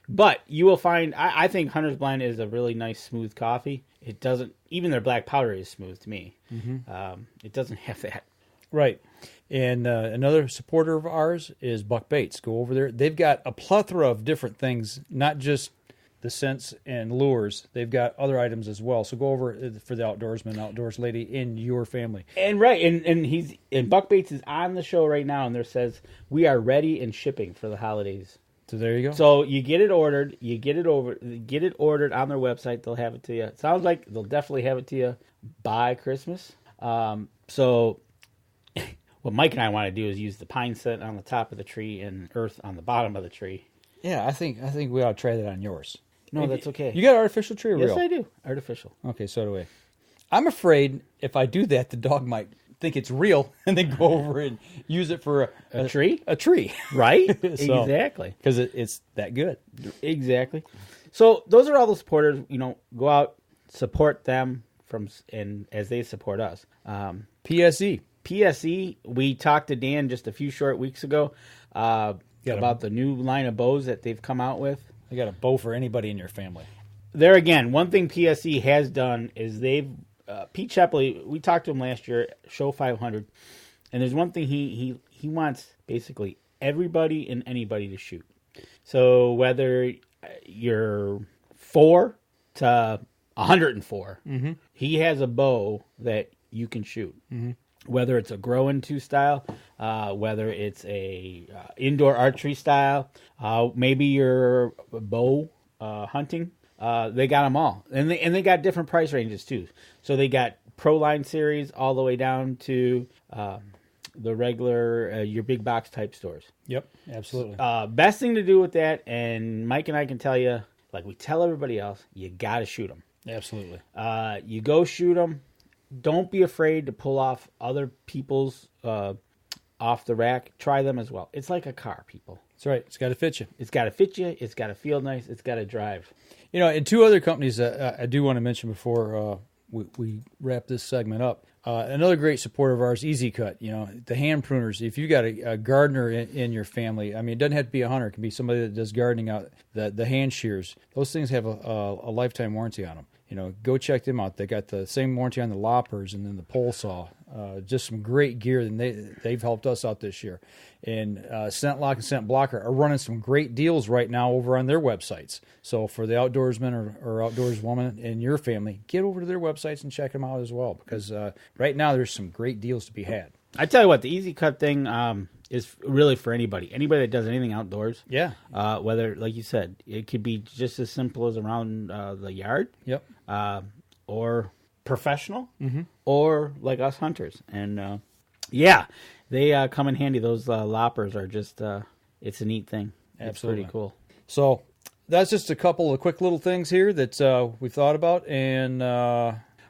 But you will find, I think Hunter's Blend is a really nice smooth coffee. It doesn't, even their black powder is smooth to me. It doesn't have that. Right. And another supporter of ours is Buck Baits. Go over there. They've got a plethora of different things, not just the scents and lures. They've got other items as well. So go over for the outdoorsman, outdoors lady in your family. And right, and Buck Baits is on the show right now, and there says we are ready and shipping for the holidays. So there you go. So you get it ordered, get it ordered on their website. They'll have it to you. It sounds like they'll definitely have it to you by Christmas. So what Mike and I want to do is use the pine scent on the top of the tree and earth on the bottom of the tree. Yeah, I think we ought to try that on yours. No, that's okay. You got artificial tree or real? Yes, I do. Artificial. Okay, so do I. I'm afraid if I do that, the dog might think it's real and then go over and use it for a tree? A tree. Right? Exactly. Because it's that good. Exactly. So those are all the supporters. Go out, support them and as they support us. PSE. We talked to Dan just a few short weeks ago about the new line of bows that they've come out with. They got a bow for anybody in your family. There again, one thing PSE has done is they've Pete Shepley. We talked to him last year, show 500, and there's one thing he wants basically everybody and anybody to shoot. So whether you're 4 to 104, he has a bow that you can shoot. Whether it's a grow-into style, whether it's a indoor archery style, maybe you're bow hunting, they got them all, and they got different price ranges too. So they got Pro Line series all the way down to the regular your big box type stores. Yep, absolutely. Best thing to do with that, and Mike and I can tell you, like we tell everybody else, you got to shoot them. Absolutely. You go shoot them. Don't be afraid to pull off other people's off the rack. Try them as well. It's like a car, people. That's right. It's got to fit you. It's got to fit you. It's got to feel nice. It's got to drive. And 2 other companies that I do want to mention before we wrap this segment up. Another great supporter of ours, Easy Cut. The hand pruners. If you got a gardener in your family, I mean, it doesn't have to be a hunter. It can be somebody that does gardening out. The hand shears. Those things have a lifetime warranty on them. Go check them out. They got the same warranty on the loppers and then the pole saw. Just some great gear, and they've helped us out this year. And Scent-Lok and Scent-Blocker are running some great deals right now over on their websites. So for the outdoorsman or outdoors woman in your family, get over to their websites and check them out as well, because right now there's some great deals to be had. I tell you what, the Easy Cut thing is really for anybody that does anything outdoors. Yeah. Whether, like you said, it could be just as simple as around the yard. Yep. Or professional, or like us hunters. And they come in handy. Those loppers are just, it's a neat thing. Absolutely. It's pretty cool. So that's just a couple of quick little things here that we thought about. And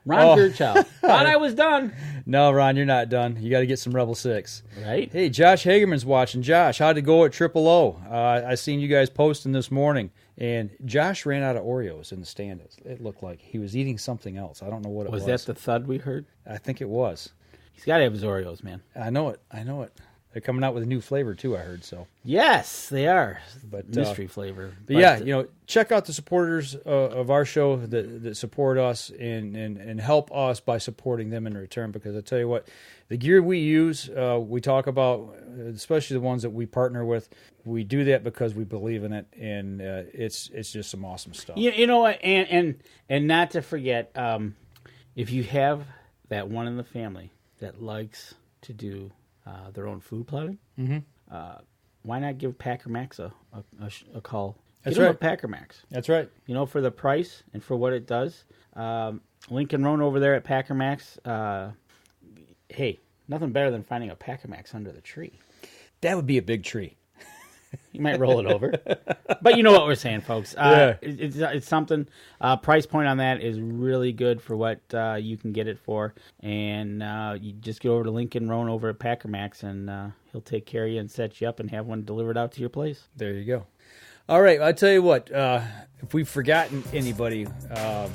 Ron Kirchhoff. Thought I was done. No, Ron, you're not done. You got to get some Rebel 6. Right? Hey, Josh Hagerman's watching. Josh, how'd it go at Triple O? I seen you guys posting this morning, and Josh ran out of Oreos in the stand. It looked like he was eating something else. I don't know what it was. Was that the thud we heard? I think it was. He's got to have his Oreos, man. I know it. They're coming out with a new flavor, too, I heard. So yes, they are. But mystery flavor. But yeah, check out the supporters of our show that support us and help us by supporting them in return. Because I tell you what, the gear we use, we talk about, especially the ones that we partner with. We do that because we believe in it, and it's just some awesome stuff. You know what? And not to forget, if you have that one in the family that likes to do their own food plotting, why not give Packer MAXX a call? That's Get them right. a Packer MAXX. That's right. For the price and for what it does. Lincoln Roan over there at Packer MAXX. Hey, nothing better than finding a Packer MAXX under the tree. That would be a big tree. You might roll it over. But you know what we're saying, folks. Yeah. It's something. Price point on that is really good for what you can get it for. And you just go over to Lincoln Roan over at Packer MAXX, and he'll take care of you and set you up and have one delivered out to your place. There you go. All right, I tell you what, if we've forgotten anybody, it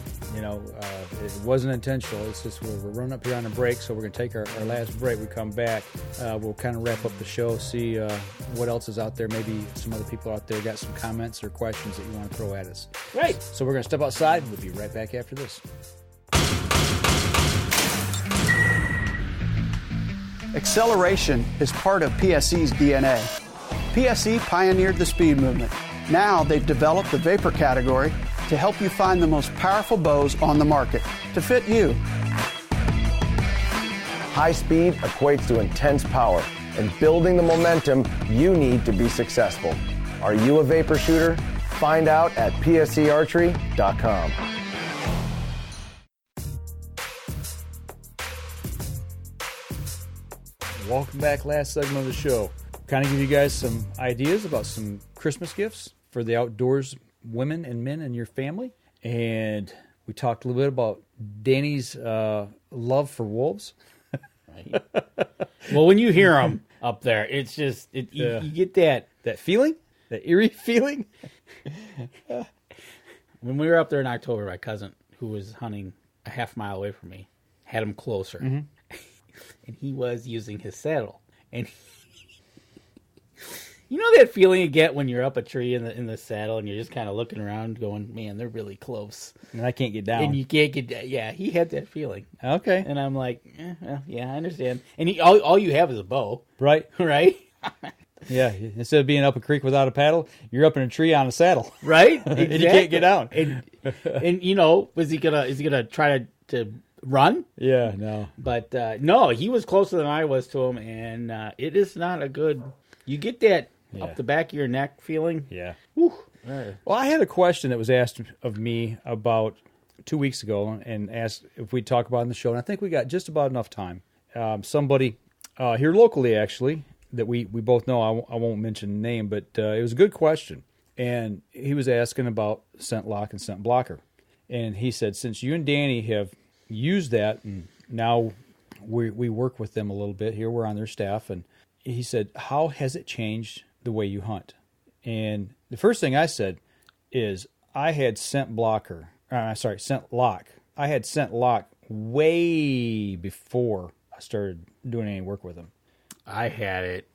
wasn't intentional. It's just we're running up here on a break, so we're going to take our last break. We come back, we'll kind of wrap up the show, see what else is out there. Maybe some other people out there got some comments or questions that you want to throw at us. Right. So we're going to step outside. We'll be right back after this. Acceleration is part of PSE's DNA. PSE pioneered the speed movement. Now they've developed the vapor category to help you find the most powerful bows on the market to fit you. High speed equates to intense power and building the momentum you need to be successful. Are you a vapor shooter? Find out at psearchery.com. Welcome back. Last segment of the show. Kind of give you guys some ideas about some Christmas gifts for the outdoors women and men in your family. And we talked a little bit about Danny's love for wolves. Right. Well, when you hear them up there, it's just, you get that feeling, that eerie feeling. When we were up there in October, my cousin, who was hunting a half mile away from me, had him closer. Mm-hmm. And he was using his saddle. And you know that feeling you get when you're up a tree in the saddle and you're just kind of looking around going, man, they're really close. And I can't get down. And you can't get down. Yeah, he had that feeling. Okay. And I'm like, well, yeah, I understand. And all you have is a bow. Right. Right? Yeah, instead of being up a creek without a paddle, you're up in a tree on a saddle. Right? Exactly. And you can't get down. And is he gonna try to run? Yeah, no. But no, he was closer than I was to him, and it is not a good. You get that up the back of your neck feeling. Yeah. Whew. Well, I had a question that was asked of me about 2 weeks ago, and asked if we'd talk about it on the show, and I think we got just about enough time. Somebody here locally, actually, that we both know. I won't mention the name, but it was a good question, and he was asking about Scent-Lok and Scent Blocker, and he said, since you and Danny have used that, and now we work with them a little bit here. We're on their staff, and he said, how has it changed the way you hunt? And the first thing I said is I had Scent-Lok. I had Scent-Lok way before I started doing any work with them. I had it.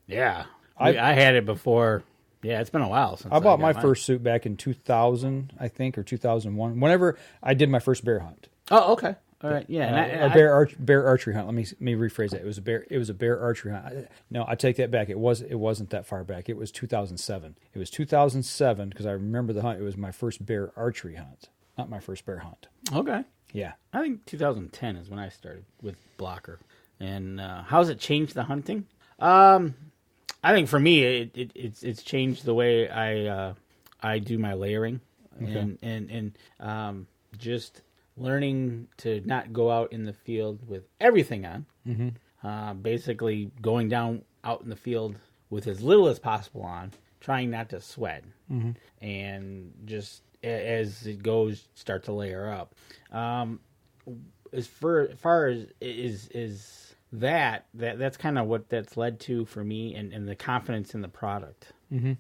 Yeah. I had it before. Yeah, it's been a while since I bought my first suit back in 2000, I think, or 2001. Whenever I did my first bear hunt. Oh, okay. All right. Yeah. Bear archery hunt. Let me rephrase that. It was a bear archery hunt. No, I take that back. It wasn't that far back. It was 2007. It was 2007 because I remember the hunt. It was my first bear archery hunt, not my first bear hunt. Okay. Yeah. I think 2010 is when I started with Blocker. And how's it changed the hunting? I think for me, it's changed the way I do my layering, okay. and just learning to not go out in the field with everything on. Mm-hmm. Basically, going down out in the field with as little as possible on, trying not to sweat, and just as it goes, start to layer up. as far as is that's kind of what that's led to for me, and the confidence in the product. Mm-hmm.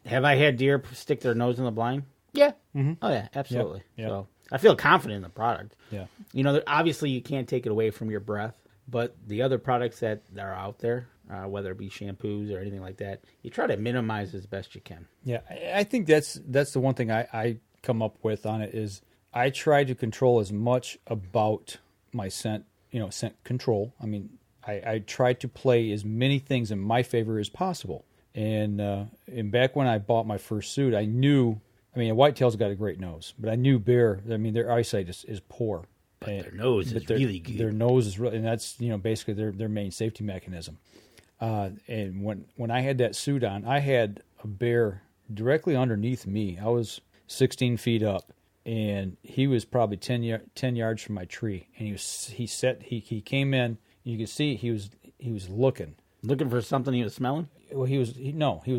Have I had deer stick their nose in the blind? Yeah. Mm-hmm. Oh yeah, absolutely. Yep. So I feel confident in the product. Yeah. You know, obviously you can't take it away from your breath, but the other products that are out there, whether it be shampoos or anything like that, you try to minimize as best you can. Yeah, I think that's the one thing I come up with on it is I try to control as much about my scent, scent control. I mean, I try to play as many things in my favor as possible. And back when I bought my first suit, I knew, whitetail's got a great nose, but I knew bear, their eyesight is poor. But their nose is really good. Their nose is really, and that's, basically their main safety mechanism. And when I had that suit on, I had a bear directly underneath me. I was 16 feet up, and he was probably 10 yards from my tree. And he came in. You could see he was looking for something he was smelling. Well, he was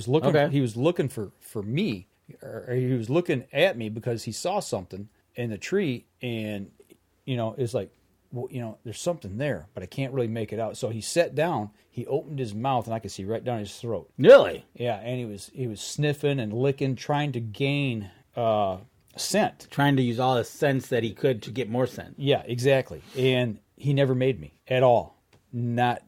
looking. Okay. He was looking for me, or he was looking at me because he saw something in the tree, and it's like, well, there's something there, but I can't really make it out. So he sat down. He opened his mouth, and I could see right down his throat. Really? Yeah, and he was sniffing and licking, trying to gain scent, trying to use all the scents that he could to get more scent. Yeah, exactly. And he never made me at all.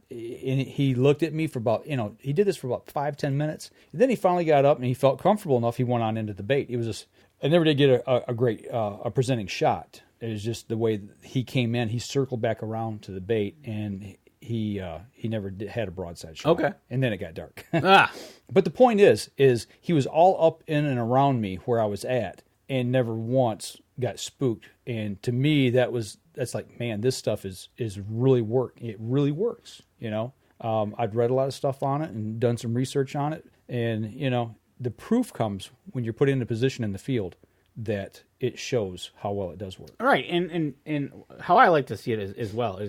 He looked at me for about, he did this for about 5-10 minutes. And then he finally got up and he felt comfortable enough. He went on into the bait. It was just, I never did get a great presenting shot. It was just the way he came in. He circled back around to the bait, and he never had a broadside shot. Okay. And then it got dark. But the point is he was all up in and around me where I was at, and never once got spooked. And to me, that's like, man, this stuff is really work. It really works. I've read a lot of stuff on it and done some research on it, and the proof comes when you're put in a position in the field that it shows how well it does work. All right, and how I like to see it as well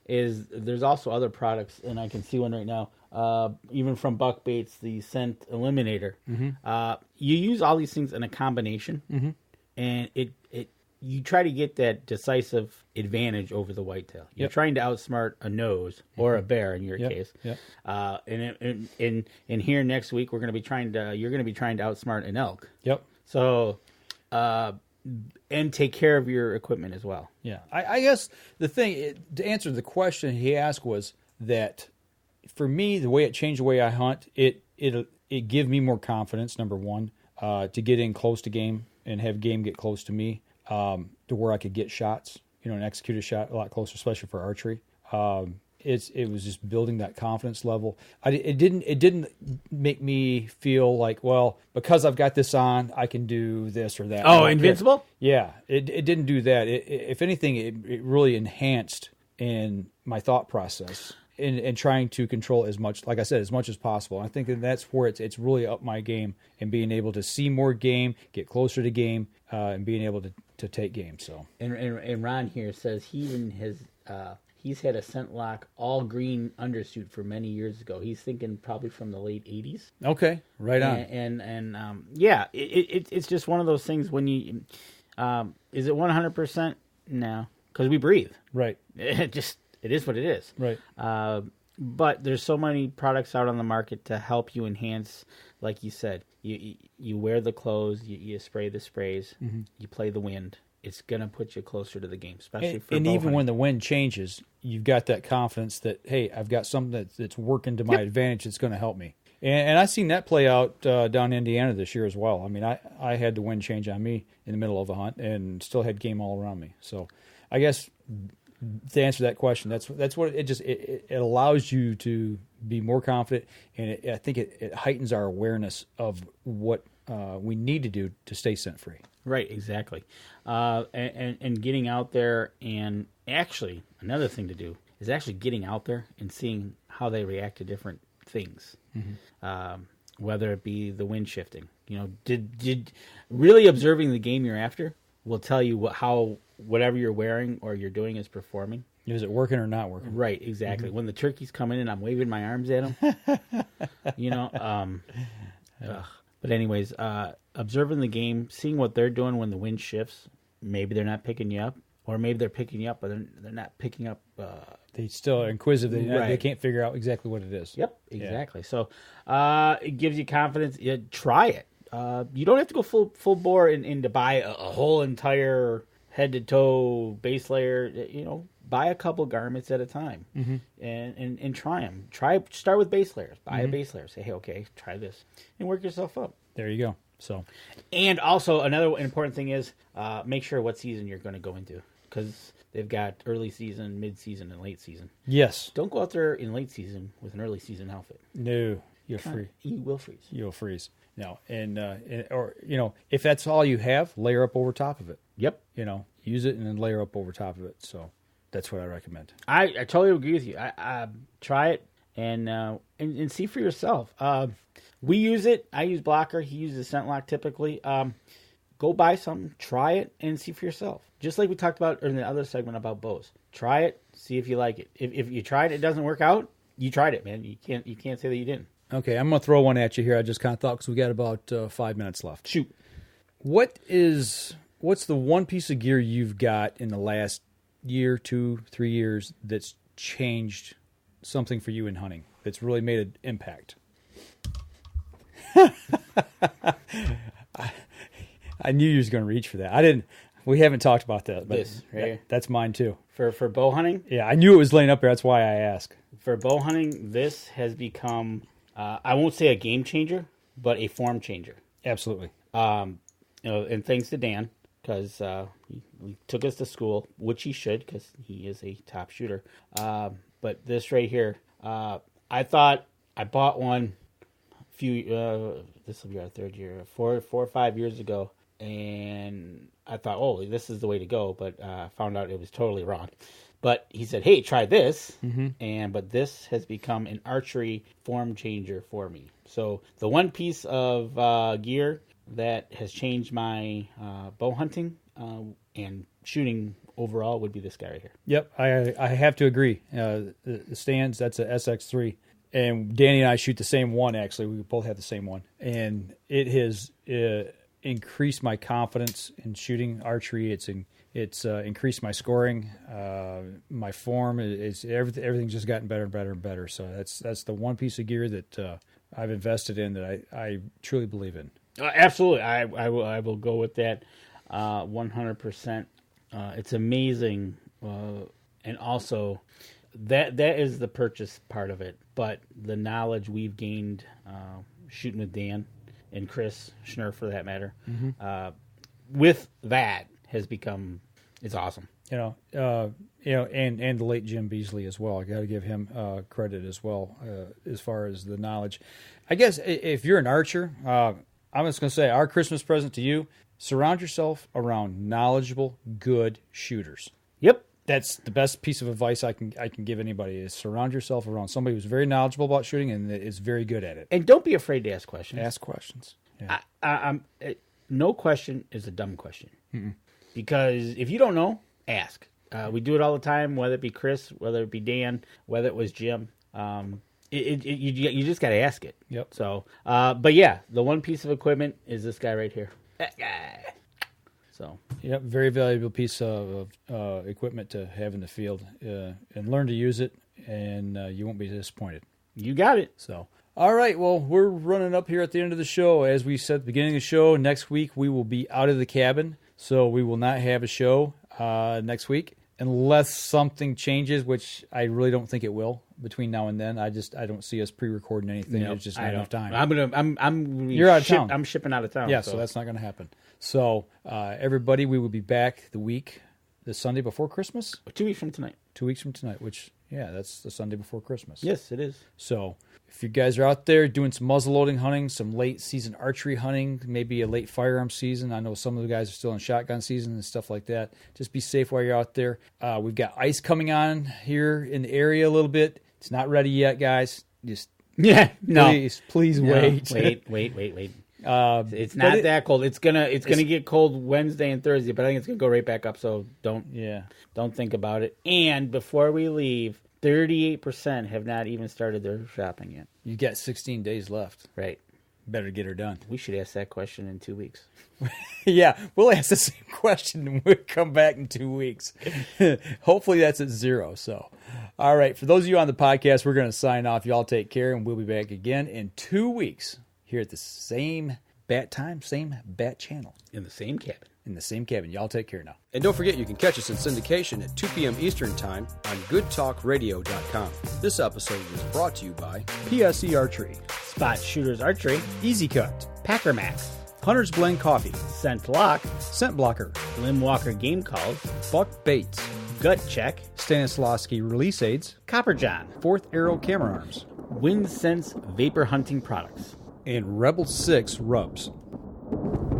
is there's also other products, and I can see one right now, even from Buck Baits, the Scent Eliminator. Mm-hmm. You use all these things in a combination, mm-hmm. and you try to get that decisive advantage over the whitetail. You're trying to outsmart a nose or a bear in your case. Yep. And here next week you're going to be trying to outsmart an elk. Yep. So, and take care of your equipment as well. Yeah. I guess the thing to answer the question he asked was that for me, the way it changed the way I hunt, it gave me more confidence. Number one, to get in close to game and have game get close to me. To where I could get shots, and execute a shot a lot closer, especially for archery. It was just building that confidence level. It didn't make me feel like, well, because I've got this on, I can do this or that. Oh, invincible? Yeah, it didn't do that. If anything, it really enhanced in my thought process and trying to control as much, like I said, as much as possible. I think that's where it's really up my game and being able to see more game, get closer to game, and being able to take game. So and Ron here says he even he's had a Scent-Lok all green undersuit for many years ago. He's thinking probably from the late 80s. Okay, right on. And yeah, it's just one of those things when you is it 100%? No, because we breathe. Right. It is what it is. Right. But there's so many products out on the market to help you enhance, like you said. You wear the clothes, you spray the sprays, mm-hmm. you play the wind. It's going to put you closer to the game, especially for and bow even hunting. when the wind changes, you've got that confidence that, hey, I've got something that's working to my advantage that's going to help me. And I've seen that play out down in Indiana this year as well. I mean, I had the wind change on me in the middle of a hunt and still had game all around me. So I guess to answer that question, that's what it allows you to be more confident, and I think it heightens our awareness of what we need to do to stay scent free. Right, exactly. And getting out there, and actually another thing to do is actually getting out there and seeing how they react to different things. Mm-hmm. Whether it be the wind shifting, did really observing the game you're after will tell you how whatever you're wearing or you're doing is performing. Is it working or not working? Right, exactly. Mm-hmm. When the turkey's coming in, I'm waving my arms at them. But anyways, observing the game, seeing what they're doing when the wind shifts. Maybe they're not picking you up. or maybe they're picking you up, but they're not picking up. They still are inquisitive. They Right. can't figure out exactly what it is. Yep, exactly. So it gives you confidence. Try it. You don't have to go full bore and to buy a whole entire head to toe base layer. Buy a couple garments at a time and try them. Start with base layers. Buy a base layer. Say, hey, okay, try this, and work yourself up. There you go. So, and also another important thing is make sure what season you're going to go into, because they've got early season, mid season, and late season. Yes. Don't go out there in late season with an early season outfit. No, you'll freeze. You will freeze. You'll freeze. No, or if that's all you have, layer up over top of it. Yep. Use it and then layer up over top of it. So that's what I recommend. I totally agree with you. I try it and see for yourself. We use it. I use Blocker. He uses Scent-Lok typically. Go buy something, try it, and see for yourself. Just like we talked about in the other segment about bows. Try it, see if you like it. If you tried it doesn't work out, you tried it, man. You can't say that you didn't. Okay, I'm going to throw one at you here. I just kind of thought, because we got about 5 minutes left. Shoot. What's the one piece of gear you've got in the last year, 2, 3 years that's changed something for you in hunting, that's really made an impact? I knew you was going to reach for that. I didn't. We haven't talked about that, but This, right here. that's mine too. For bow hunting? Yeah, I knew it was laying up there. That's why I asked. For bow hunting, this has become, I won't say a game changer, but a form changer. Absolutely. And thanks to Dan, because he took us to school, which he should, because he is a top shooter. But this right here, I thought I bought one this will be our third year, 4 or 5 years ago, and I thought, oh, this is the way to go, but found out it was totally wrong. But he said, hey, try this, but this has become an archery form changer for me. So the one piece of gear that has changed my bow hunting and shooting overall would be this guy right here. Yep, I have to agree. The stands, that's a SX3. And Danny and I shoot the same one, actually. We both have the same one. And it has increased my confidence in shooting archery. It's increased my scoring. My form, everything's just gotten better and better and better. So that's the one piece of gear that I've invested in that I truly believe in. Absolutely. I will go with that 100%. It's amazing. And also, that is the purchase part of it. But the knowledge we've gained shooting with Dan and Chris Schnurr, for that matter, with that has become, it's awesome. And the late Jim Beasley as well. I got to give him credit as well as far as the knowledge. I guess if you're an archer, I'm just going to say our Christmas present to you: surround yourself around knowledgeable, good shooters. Yep. That's the best piece of advice I can give anybody, is surround yourself around somebody who's very knowledgeable about shooting and is very good at it. And don't be afraid to ask questions. Ask questions. Yeah. No question is a dumb question. Because if you don't know, ask. We do it all the time, whether it be Chris, whether it be Dan, whether it was Jim. You just got to ask it. Yep. So, but yeah, the one piece of equipment is this guy right here. That guy. So, yep, very valuable piece of equipment to have in the field, and learn to use it, and you won't be disappointed. You got it. So, all right, well, we're running up here at the end of the show. As we said at the beginning of the show, next week we will be out of the cabin, so we will not have a show next week unless something changes, which I really don't think it will between now and then. I don't see us pre-recording anything. Nope, There's just not enough time. You're out of town. I'm shipping out of town. Yeah, so that's not going to happen. So, everybody, we will be back the Sunday before Christmas. 2 weeks from tonight. 2 weeks from tonight, which, yeah, that's the Sunday before Christmas. Yes, it is. So, if you guys are out there doing some muzzleloading hunting, some late season archery hunting, maybe a late firearm season. I know some of the guys are still in shotgun season and stuff like that. Just be safe while you're out there. We've got ice coming on here in the area a little bit. It's not ready yet, guys. Just please wait. Wait. It's not that cold. It's gonna get cold Wednesday and Thursday, but I think it's gonna go right back up. So don't think about it. And before we leave, 38% have not even started their shopping yet. You got 16 days left. Right. Better get her done. We should ask that question in 2 weeks. Yeah, we'll ask the same question and we'll come back in 2 weeks. Hopefully that's at 0. So, all right. For those of you on the podcast, we're going to sign off. Y'all take care, and we'll be back again in 2 weeks here at the same bat time, same bat channel. In the same cabin. In the same cabin. Y'all take care now. And don't forget, you can catch us in syndication at 2 p.m. Eastern Time on goodtalkradio.com. This episode was brought to you by PSE Archery, Spot Shooters Archery, Easy Cut, Packer Max, Hunter's Blend Coffee, Scent-Lok, Scent Blocker, Lim Walker Game Calls, Buck Baits, Gut Check, Stanislawski Release Aids, Copper John, Fourth Arrow Camera Arms, Wind Sense Vapor Hunting Products, and Rebel 6 Rubs.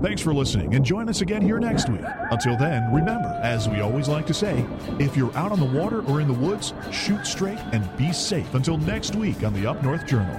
Thanks for listening, and join us again here next week. Until then, remember, as we always like to say, if you're out on the water or in the woods, shoot straight and be safe until next week on the Up North Journal.